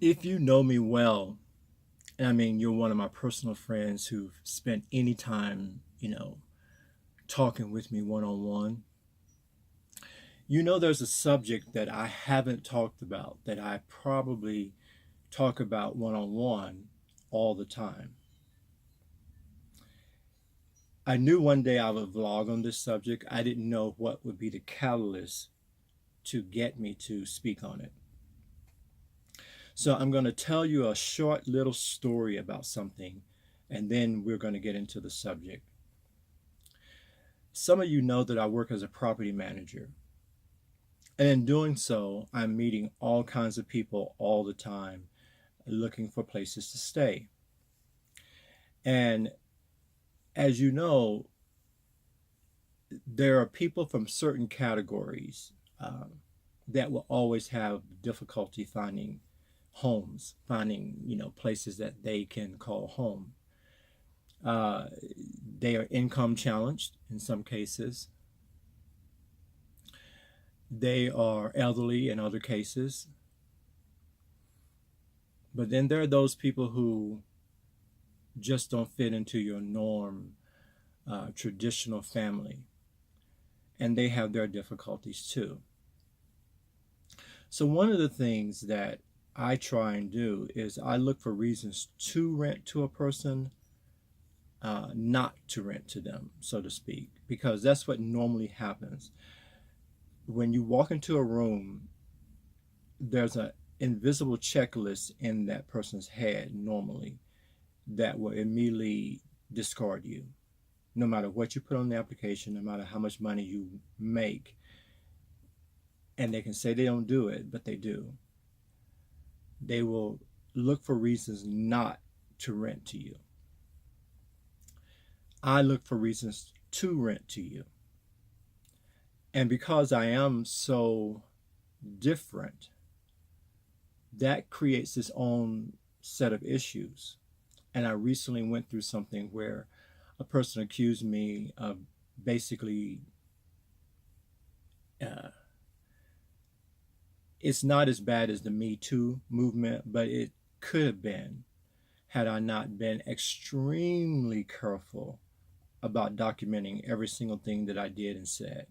If you know me well, I mean, you're one of my personal friends who've spent any time, talking with me one on one. You know, there's a subject that I haven't talked about that I probably talk about one on one all the time. I knew one day I would vlog on this subject. I didn't know what would be the catalyst to get me to speak on it. So I'm going to tell you a short little story about something, and then we're going to get into the subject. Some of you know that I work as a property manager. And in doing so, I'm meeting all kinds of people all the time looking for places to stay. And as you know, there are people from certain categories that will always have difficulty finding homes, finding, places that they can call home. Uh, they are income challenged in some cases. They are elderly in other cases. But then there are those people who just don't fit into your norm, traditional family, and they have their difficulties too. So, one of the things that I try and do is I look for reasons to rent to a person, not to rent to them, so to speak, because that's what normally happens. When you walk into a room, there's an invisible checklist in that person's head normally that will immediately discard you. No matter what you put on the application, no matter how much money you make, and they can say they don't do it, but they do. They will look for reasons not to rent to you. I look for reasons to rent to you. And because I am so different, that creates its own set of issues. And I recently went through something where a person accused me of basically, uh, it's not as bad as the Me Too movement, but it could have been had I not been extremely careful about documenting every single thing that I did and said.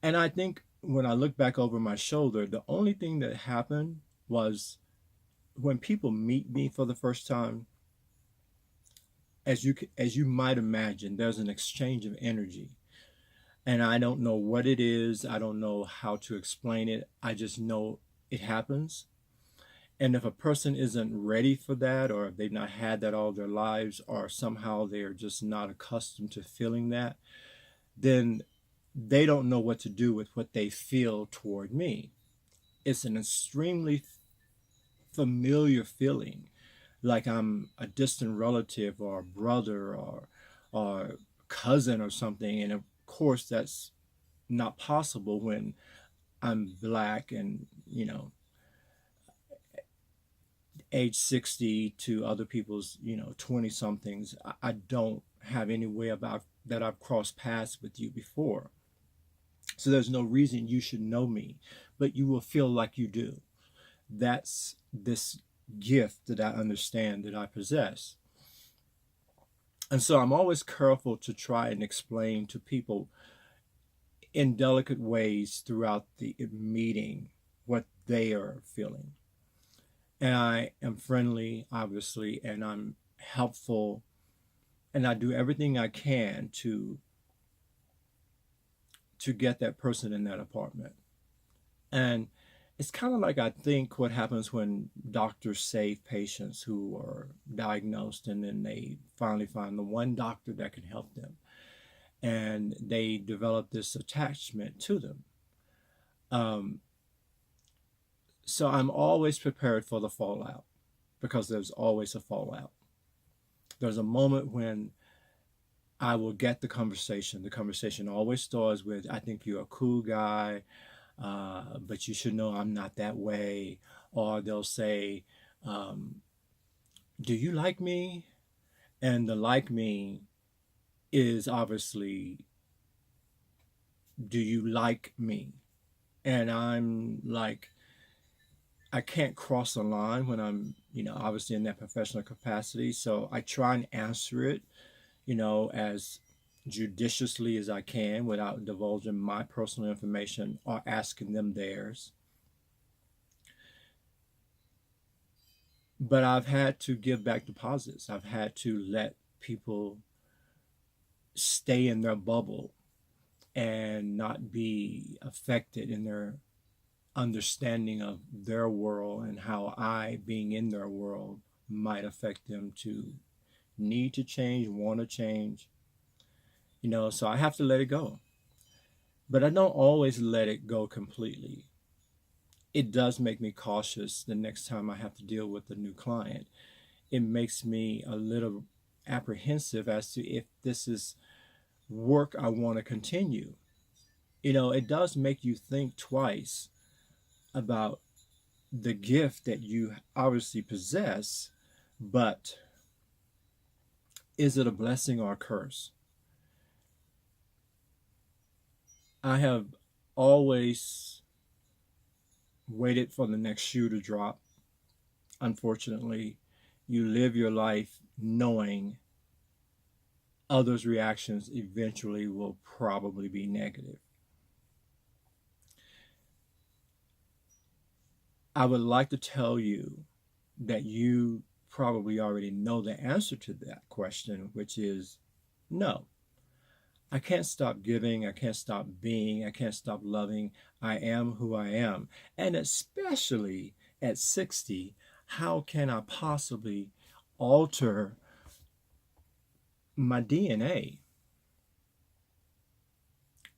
And I think when I look back over my shoulder, the only thing that happened was when people meet me for the first time, as you might imagine, there's an exchange of energy. And I don't know what it is. I don't know how to explain it. I just know it happens. And if a person isn't ready for that, or if they've not had that all their lives, or somehow they are just not accustomed to feeling that, then they don't know what to do with what they feel toward me. It's an extremely familiar feeling, like I'm a distant relative or a brother or cousin or something. And of course, that's not possible when I'm black and age 60 to other people's 20 somethings. I don't have any way about that I've crossed paths with you before. So there's no reason you should know me, but you will feel like you do. That's this gift that I understand that I possess. And so I'm always careful to try and explain to people in delicate ways throughout the meeting what they are feeling. And I am friendly, obviously, and I'm helpful, and I do everything I can to get that person in that apartment. And it's kind of like I think what happens when doctors save patients who are diagnosed and then they finally find the one doctor that can help them. And they develop this attachment to them. Um, so I'm always prepared for the fallout because there's always a fallout. There's a moment when I will get the conversation. The conversation always starts with, I think you're a cool guy, but you should know I'm not that way. Or they'll say, um, do you like me? And the like me is obviously, do you like me? And I'm like, I can't cross the line when I'm, obviously in that professional capacity. So I try and answer it, as judiciously as I can without divulging my personal information or asking them theirs. But I've had to give back deposits. I've had to let people stay in their bubble and not be affected in their understanding of their world and how I, being in their world, might affect them to need to change, want to change. So I have to let it go. But I don't always let it go completely. It does make me cautious the next time I have to deal with a new client. It makes me a little apprehensive as to if this is work I want to continue. It does make you think twice about the gift that you obviously possess, but is it a blessing or a curse? I have always waited for the next shoe to drop. Unfortunately, you live your life knowing others' reactions eventually will probably be negative. I would like to tell you that you probably already know the answer to that question, which is no. I can't stop giving. I can't stop being. I can't stop loving. I am who I am. And especially at 60, how can I possibly alter my DNA?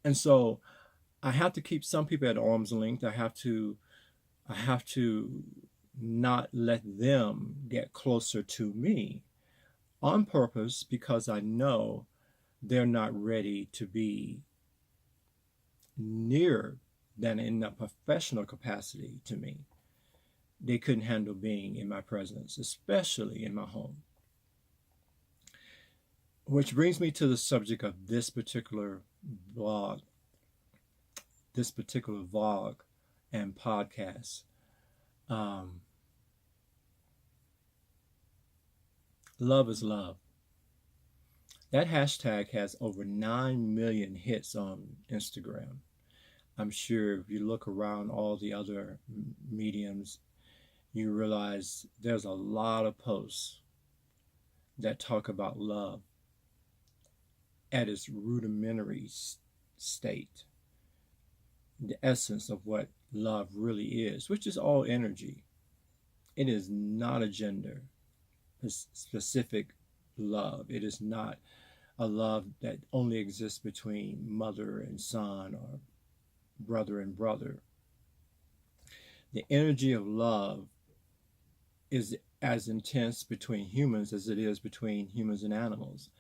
And so I have to keep some people at arm's length. I have to not let them get closer to me on purpose, because I know they're not ready to be near than in a professional capacity to me. They couldn't handle being in my presence, especially in my home. Which brings me to the subject of this particular vlog and podcast. Love is love. That hashtag has over 9 million hits on Instagram. I'm sure if you look around all the other mediums, you realize there's a lot of posts that talk about love at its rudimentary state, the essence of what love really is, which is all energy. It is not a gender specific love. It is not a love that only exists between mother and son or brother and brother. The energy of love is as intense between humans as it is between humans and animals.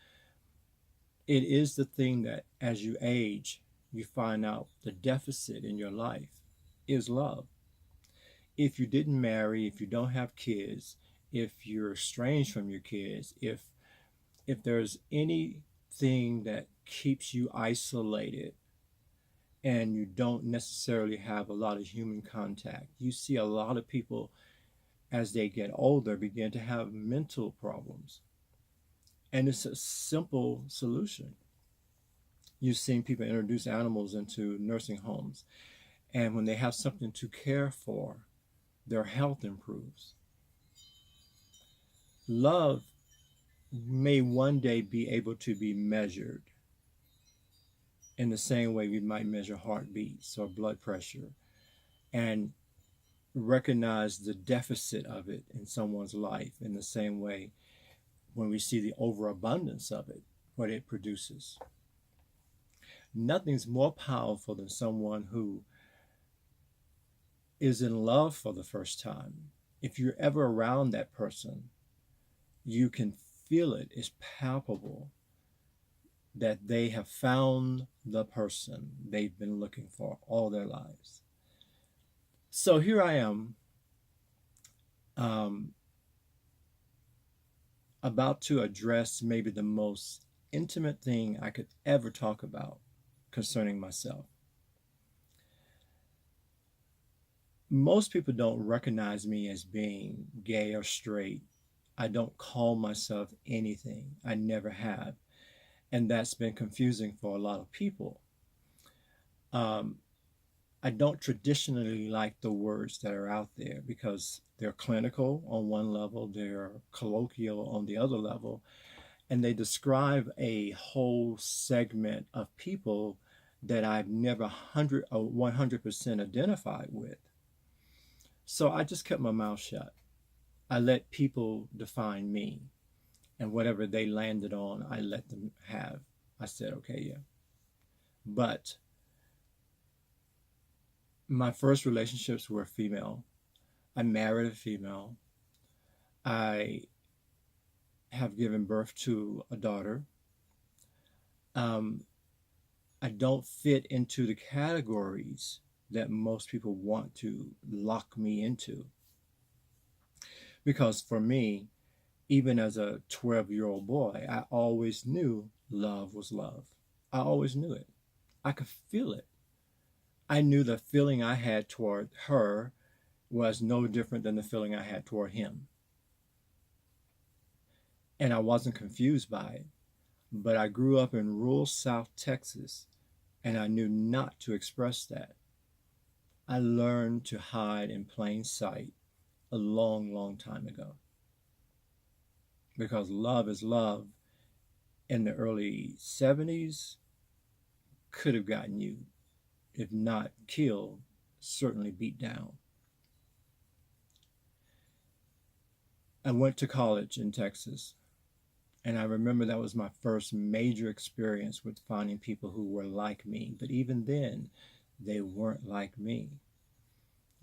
It is the thing that as you age, you find out the deficit in your life is love. If you didn't marry, if you don't have kids, if you're estranged from your kids, if there's anything that keeps you isolated and you don't necessarily have a lot of human contact, you see a lot of people as they get older begin to have mental problems. And it's a simple solution. You've seen people introduce animals into nursing homes, and when they have something to care for, their health improves. Love may one day be able to be measured in the same way we might measure heartbeats or blood pressure, and recognize the deficit of it in someone's life in the same way when we see the overabundance of it, what it produces. Nothing's more powerful than someone who is in love for the first time. If you're ever around that person, you can feel it. It's palpable that they have found the person they've been looking for all their lives. So here I am, about to address maybe the most intimate thing I could ever talk about concerning myself. Most people don't recognize me as being gay or straight. I don't call myself anything. I never have. And that's been confusing for a lot of people. Um, I don't traditionally like the words that are out there because they're clinical on one level, they're colloquial on the other level, and they describe a whole segment of people that I've never 100% identified with. So I just kept my mouth shut. I let people define me, and whatever they landed on, I let them have. I said, okay, yeah. But my first relationships were female. I married a female. I have given birth to a daughter. Um, I don't fit into the categories that most people want to lock me into. Because for me, even as a 12-year-old boy, I always knew love was love. I always knew it. I could feel it. I knew the feeling I had toward her was no different than the feeling I had toward him. And I wasn't confused by it. But I grew up in rural South Texas and I knew not to express that. I learned to hide in plain sight a long, long time ago. Because love is love in the early 70s could have gotten you, if not killed, certainly beat down. I went to college in Texas, and I remember that was my first major experience with finding people who were like me. But even then, they weren't like me.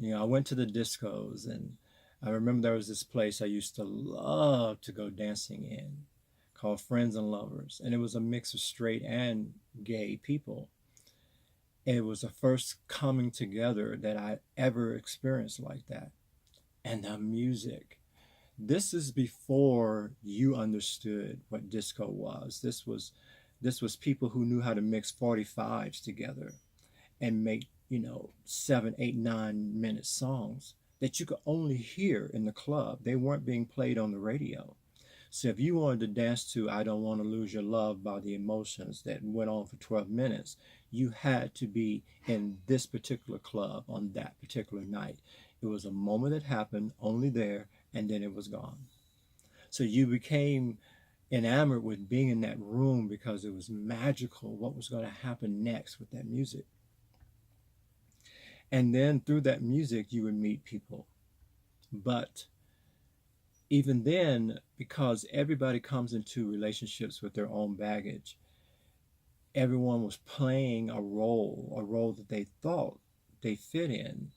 I went to the discos, and I remember there was this place I used to love to go dancing in called Friends and Lovers. And it was a mix of straight and gay people. And it was the first coming together that I ever experienced like that. And the music. This is before you understood what disco was. This was people who knew how to mix 45s together and make 7, 8, 9 minute songs that you could only hear in the club. They weren't being played on the radio. So if you wanted to dance to I Don't Want to Lose Your Love by the Emotions that went on for 12 minutes, you had to be in this particular club on that particular night. It was a moment that happened only there, and then it was gone. So you became enamored with being in that room because it was magical what was going to happen next with that music. And then through that music, you would meet people. But even then, because everybody comes into relationships with their own baggage, everyone was playing a role that they thought they fit in.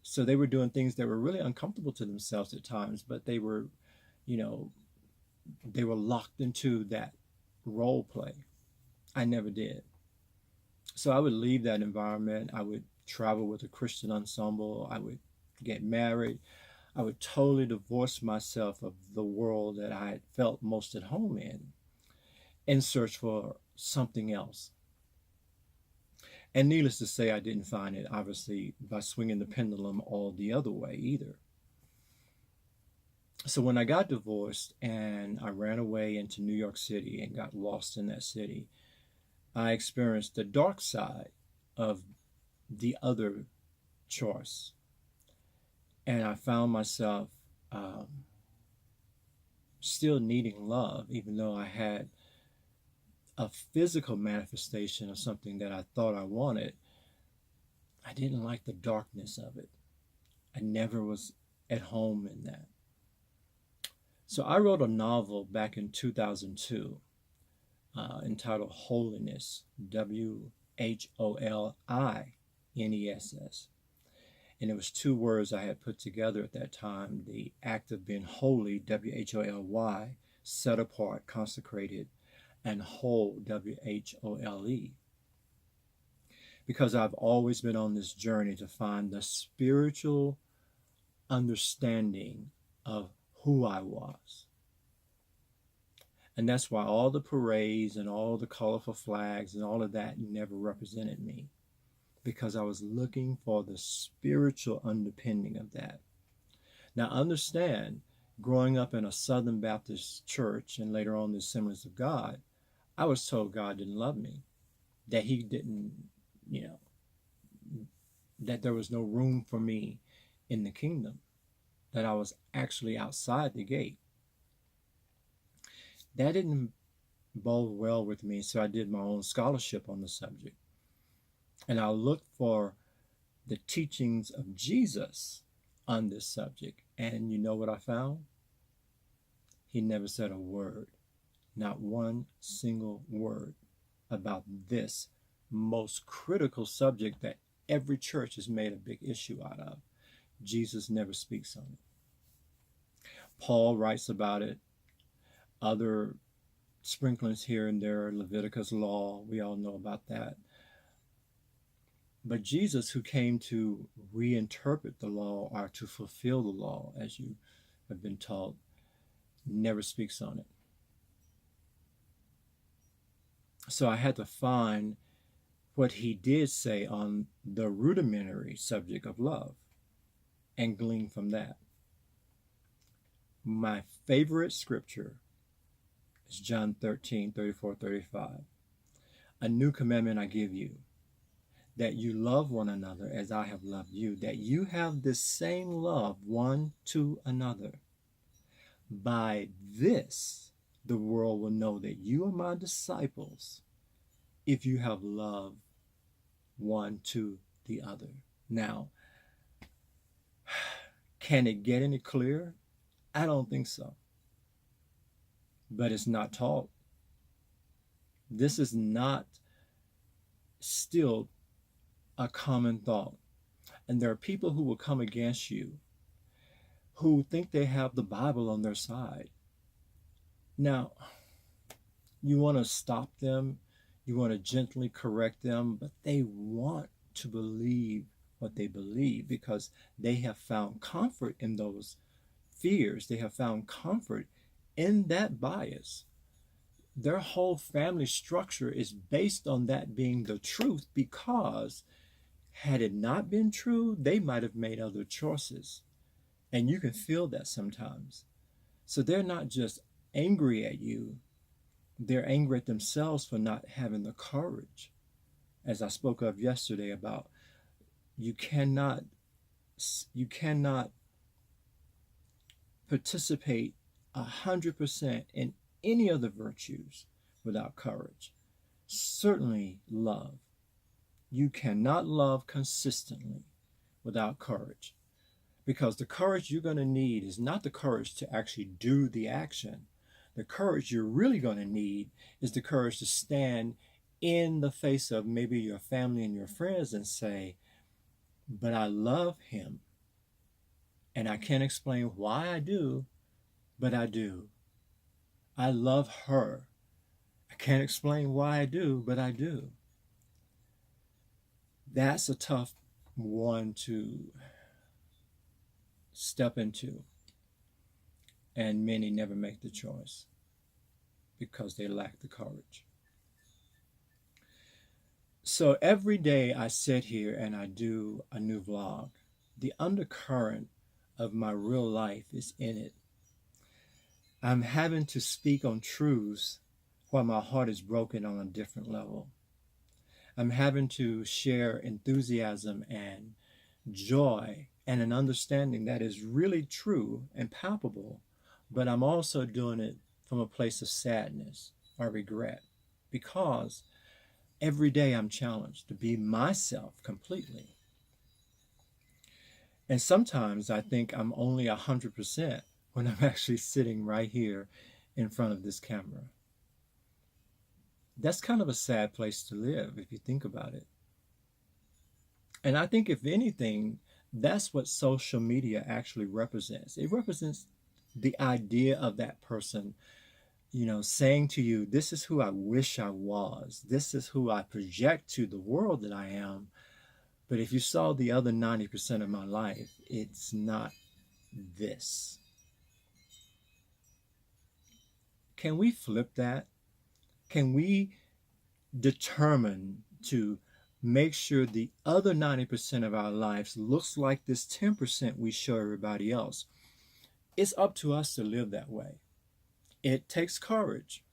So they were doing things that were really uncomfortable to themselves at times, but you know, they were locked into that role play. I never did. So I would leave that environment. I would travel with a Christian ensemble. I would get married. I would totally divorce myself of the world that I had felt most at home in search for something else. And needless to say, I didn't find it, obviously, by swinging the pendulum all the other way either. So when I got divorced and I ran away into New York City and got lost in that city, I experienced the dark side of the other choice. And I found myself still needing love, even though I had a physical manifestation of something that I thought I wanted. I didn't like the darkness of it. I never was at home in that. So I wrote a novel back in 2002 entitled Holiness, Wholiniss. And it was two words I had put together at that time, the act of being holy, Wholy, set apart, consecrated, and whole, Whole. Because I've always been on this journey to find the spiritual understanding of who I was. And that's why all the parades and all the colorful flags and all of that never represented me. because I was looking for the spiritual underpinning of that. Now, understand, growing up in a Southern Baptist church and later on the Assemblies of God, I was told God didn't love me, that He didn't, you know, that there was no room for me in the kingdom, that I was actually outside the gate. That didn't bode well with me, so I did my own scholarship on the subject. And I looked for the teachings of Jesus on this subject. And you know what I found? He never said a word, not one single word about this most critical subject that every church has made a big issue out of. Jesus never speaks on it. Paul writes about it. Other sprinklings here and there, Leviticus law, we all know about that. But Jesus, who came to reinterpret the law or to fulfill the law, as you have been taught, never speaks on it. So I had to find what he did say on the rudimentary subject of love and glean from that. My favorite scripture is John 13, 34, 35. A new commandment I give you, that you love one another as I have loved you, that you have this same love one to another. By this, the world will know that you are my disciples if you have love one to the other. Now, can it get any clearer? I don't think so. But it's not taught. This is not still a common thought. And there are people who will come against you who think they have the Bible on their side. Now, you want to stop them, you want to gently correct them, but they want to believe what they believe because they have found comfort in those fears. They have found comfort in that bias. Their whole family structure is based on that being the truth because had it not been true, they might have made other choices. And you can feel that sometimes. So they're not just angry at you, they're angry at themselves for not having the courage. As I spoke of yesterday about you cannot participate 100% in any of the virtues without courage. Certainly love. You cannot love consistently without courage. Because the courage you're going to need is not the courage to actually do the action. The courage you're really going to need is the courage to stand in the face of maybe your family and your friends and say, but I love him. And I can't explain why I do, but I do. I love her. I can't explain why I do, but I do. That's a tough one to step into. And many never make the choice because they lack the courage. So every day I sit here and I do a new vlog. The undercurrent of my real life is in it. I'm having to speak on truths while my heart is broken on a different level. I'm having to share enthusiasm and joy and an understanding that is really true and palpable, but I'm also doing it from a place of sadness or regret because every day I'm challenged to be myself completely. And sometimes I think I'm only 100% when I'm actually sitting right here in front of this camera. That's kind of a sad place to live if you think about it. And I think if anything, that's what social media actually represents. It represents the idea of that person, saying to you, this is who I wish I was. This is who I project to the world that I am. But if you saw the other 90% of my life, it's not this. Can we flip that? Can we determine to make sure the other 90% of our lives looks like this 10% we show everybody else. It's up to us to live that way. It takes courage,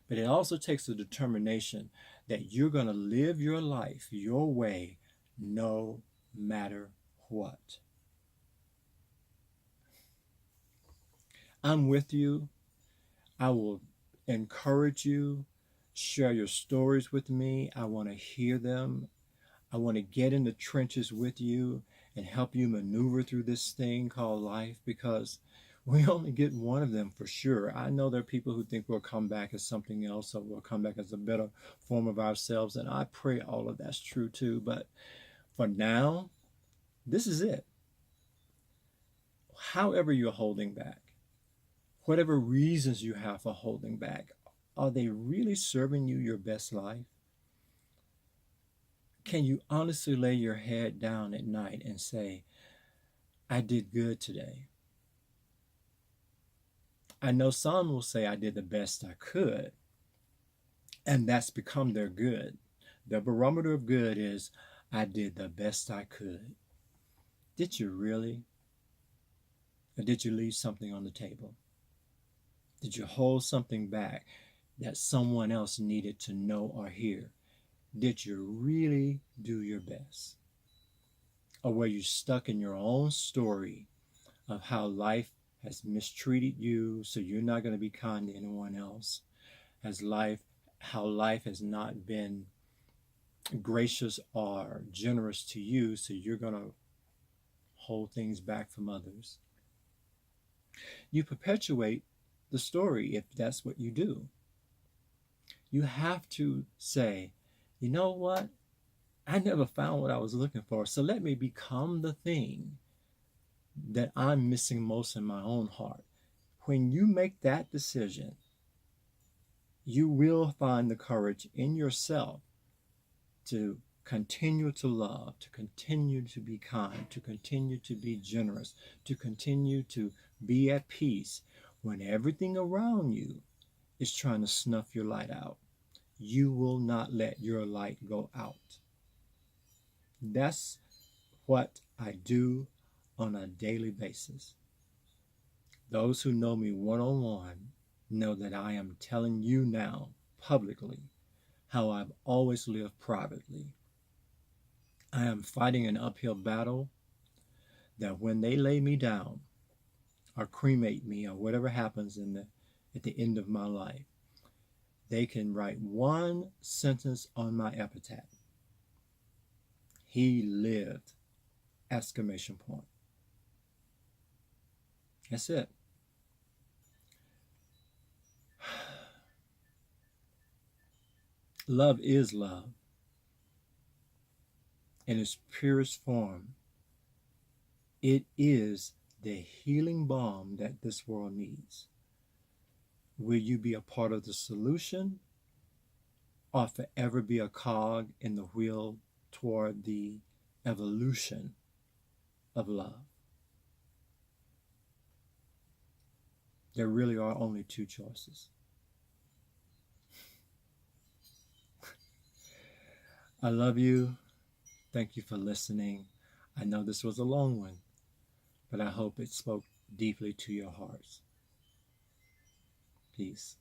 but it also takes a determination that you're going to live your life your way no matter what. I'm with you. I will encourage you. Share your stories with me. I want to hear them. I want to get in the trenches with you and help you maneuver through this thing called life, because we only get one of them for sure. I know there are people who think we'll come back as something else, or we'll come back as a better form of ourselves, and I pray all of that's true too. But for now, this is it. However you're holding back, whatever reasons you have for holding back, are they really serving you your best life? Can you honestly lay your head down at night and say, I did good today? I know some will say I did the best I could, and that's become their good. The barometer of good is, I did the best I could. Did you really? Or did you leave something on the table? Did you hold something back that someone else needed to know or hear? Did you really do your best? Or were you stuck in your own story of how life has mistreated you, so you're not going to be kind to anyone else? How life has not been gracious or generous to you, so you're going to hold things back from others? You perpetuate the story if that's what you do. You have to say, you know what? I never found what I was looking for, so let me become the thing that I'm missing most in my own heart. When you make that decision, you will find the courage in yourself to continue to love, to continue to be kind, to continue to be generous, to continue to be at peace when everything around you is trying to snuff your light out. You will not let your light go out. That's what I do on a daily basis. Those who know me one-on-one know that I am telling you now publicly how I've always lived privately. I am fighting an uphill battle that when they lay me down or cremate me or whatever happens at the end of my life, they can write one sentence on my epitaph. He lived! Exclamation point. That's it. Love is love in its purest form. It is the healing balm that this world needs. Will you be a part of the solution, or forever be a cog in the wheel toward the evolution of love? There really are only two choices. I love you. Thank you for listening. I know this was a long one, but I hope it spoke deeply to your hearts. Peace.